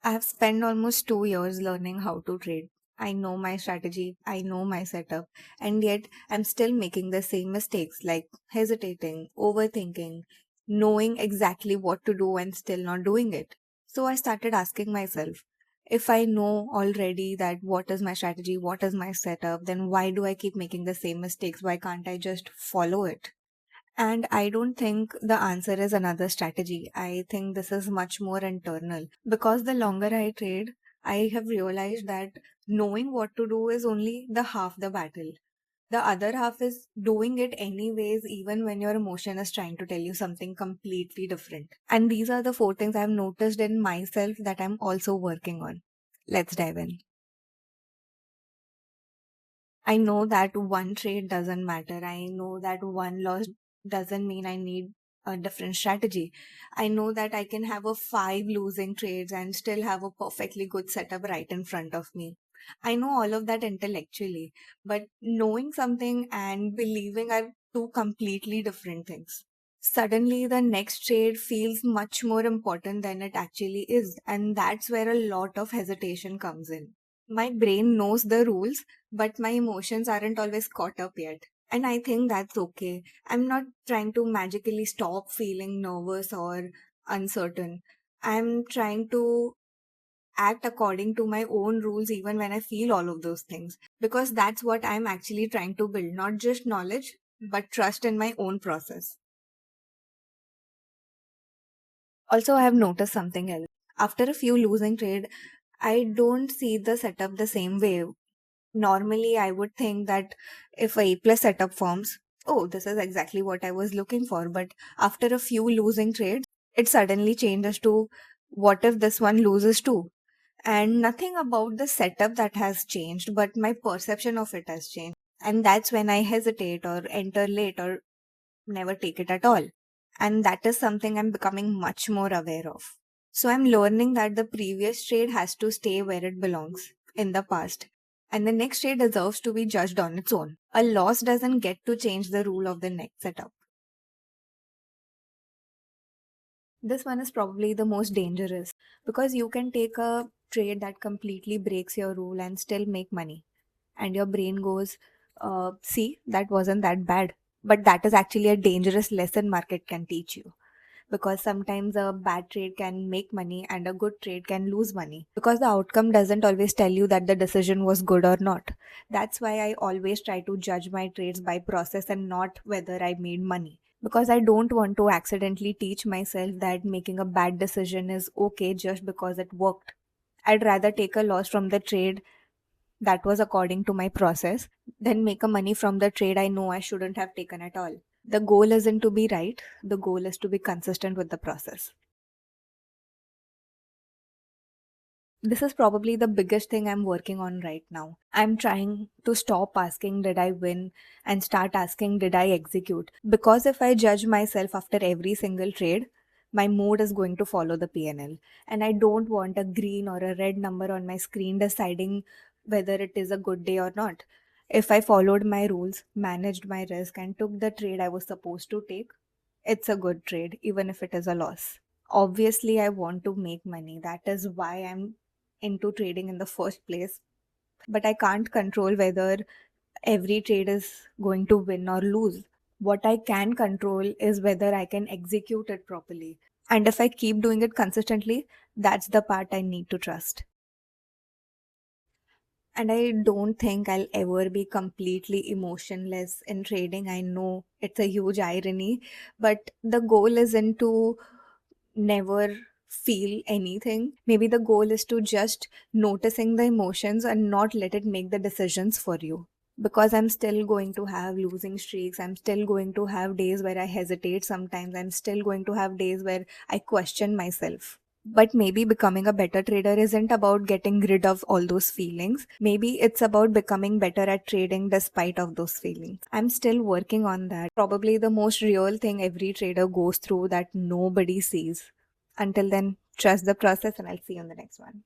I have spent almost 2 years learning how to trade. I know my strategy, I know my setup, and yet I'm still making the same mistakes like hesitating, overthinking, knowing exactly what to do and still not doing it. So I started asking myself, if I know already that what is my strategy, what is my setup, then why do I keep making the same mistakes? Why can't I just follow it? And I don't think the answer is another strategy. I think this is much more internal. Because the longer I trade, I have realized that knowing what to do is only the half the battle. The other half is doing it anyways, even when your emotion is trying to tell you something completely different. And these are the four things I've noticed in myself that I'm also working on. Let's dive in. I know that one trade doesn't matter. I know that one loss doesn't mean I need a different strategy. I know that I can have a five losing trades and still have a perfectly good setup right in front of me. I know all of that intellectually, but knowing something and believing are two completely different things. Suddenly, the next trade feels much more important than it actually is, and that's where a lot of hesitation comes in. My brain knows the rules, but my emotions aren't always caught up yet. And I think that's okay. I'm not trying to magically stop feeling nervous or uncertain. I'm trying to act according to my own rules even when I feel all of those things. Because that's what I'm actually trying to build, not just knowledge, but trust in my own process. Also, I have noticed something else. After a few losing trade, I don't see the setup the same way. Normally, I would think that if a plus setup forms, oh, this is exactly what I was looking for. But after a few losing trades, it suddenly changes to what if this one loses too? And nothing about the setup that has changed, but my perception of it has changed. And that's when I hesitate or enter late or never take it at all. And that is something I'm becoming much more aware of. So I'm learning that the previous trade has to stay where it belongs in the past. And the next trade deserves to be judged on its own. A loss doesn't get to change the rule of the next setup. This one is probably the most dangerous because you can take a trade that completely breaks your rule and still make money. And your brain goes, see, that wasn't that bad. But that is actually a dangerous lesson market can teach you, because sometimes a bad trade can make money and a good trade can lose money because the outcome doesn't always tell you that the decision was good or not. That's why I always try to judge my trades by process and not whether I made money, because I don't want to accidentally teach myself that making a bad decision is okay just because it worked. I'd rather take a loss from the trade that was according to my process than make a money from the trade I know I shouldn't have taken at all. The goal isn't to be right, the goal is to be consistent with the process. This is probably the biggest thing I'm working on right now. I'm trying to stop asking, did I win? And start asking, did I execute? Because if I judge myself after every single trade, my mood is going to follow the PNL. And I don't want a green or a red number on my screen deciding whether it is a good day or not. If I followed my rules, managed my risk, and took the trade I was supposed to take, it's a good trade, even if it is a loss. Obviously, I want to make money. That is why I'm into trading in the first place. But I can't control whether every trade is going to win or lose. What I can control is whether I can execute it properly. And if I keep doing it consistently, that's the part I need to trust. And I don't think I'll ever be completely emotionless in trading. I know it's a huge irony, but the goal isn't to never feel anything. Maybe the goal is to just noticing the emotions and not let it make the decisions for you. Because I'm still going to have losing streaks. I'm still going to have days where I hesitate sometimes. I'm still going to have days where I question myself. But maybe becoming a better trader isn't about getting rid of all those feelings. Maybe it's about becoming better at trading despite of those feelings. I'm still working on that. Probably the most real thing every trader goes through that nobody sees. Until then, trust the process and I'll see you on the next one.